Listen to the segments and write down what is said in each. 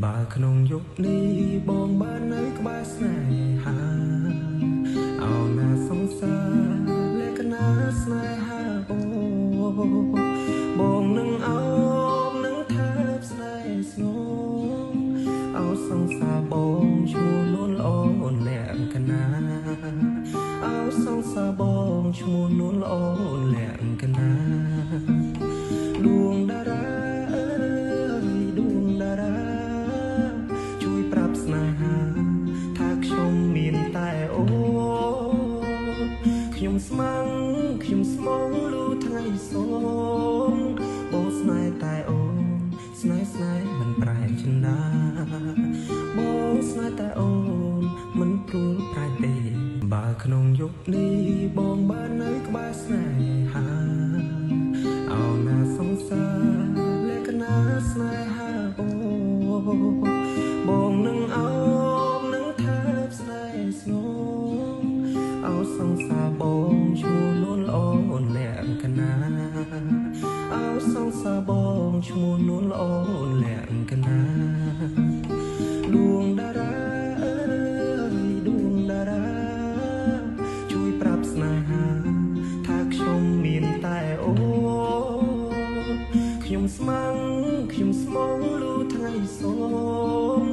បើក្នុងយុគនេះបងបាននៅក្បែរស្នេហាអោណាសង្សារលក្ខណៈស្នេហាបងនឹងអោបនឹងថើបស្នេហ៍ស្នងអោសង្សារបងឈ្មោះនួនល្អលក្ខណៈអោសង្សារបងឈ្មោះនួនល្អលក្ខណៈដួងតារាដួងតារាជួយប្រាប់ស្នេហាថាខ្ញុំមានតែអូខ្ញុំស្មងលូថ្ងៃសូមបងស្នេហ៍តែអូនស្នេហ៍មិនប្រែចិន្តាបងស្នេហ៍តែអូនមិនព្រួលប្រែទេបើក្នុងយុគនេះបងបាននៅក្បែរស្នេហាអោណាសង្សារលក្ខណៈស្នេហាបងនឹងអោបនឹងថើបស្នេហ៍ស្នងអោសង្សារបងឈ្មោះនួនល្អលក្ខណៈអោសង្សារបងឈ្មោះនួនល្អលក្ខណៈដួងតារាដួងតារាជួយប្រាប់ស្នេហាថាខ្ញុំមានតែអូខ្ញុំស្មងលូថ្ងៃសូម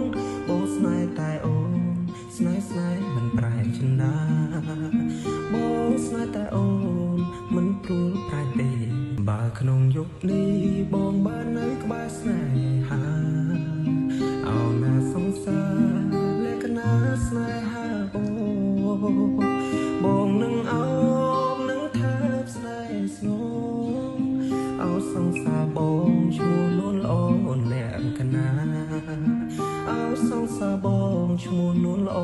បងស្នេហ៍តែអូនស្នេហ៍មិនប្រែចិន្តាបងស្នេហ៍តែអូនមិនព្រួលប្រែទេបើក្នុងយុគនេះបងបាននៅក្បែរស្នេហាអោណាសង្សារលក្ខណៈស្នេហាបងនឹងអោបនឹងថើបស្នេហ៍ស្នងអោសង្សារបងឈ្មោះនួនល្អលក្ខណៈអោសង្សារបងឈ្មោះនួនល្អ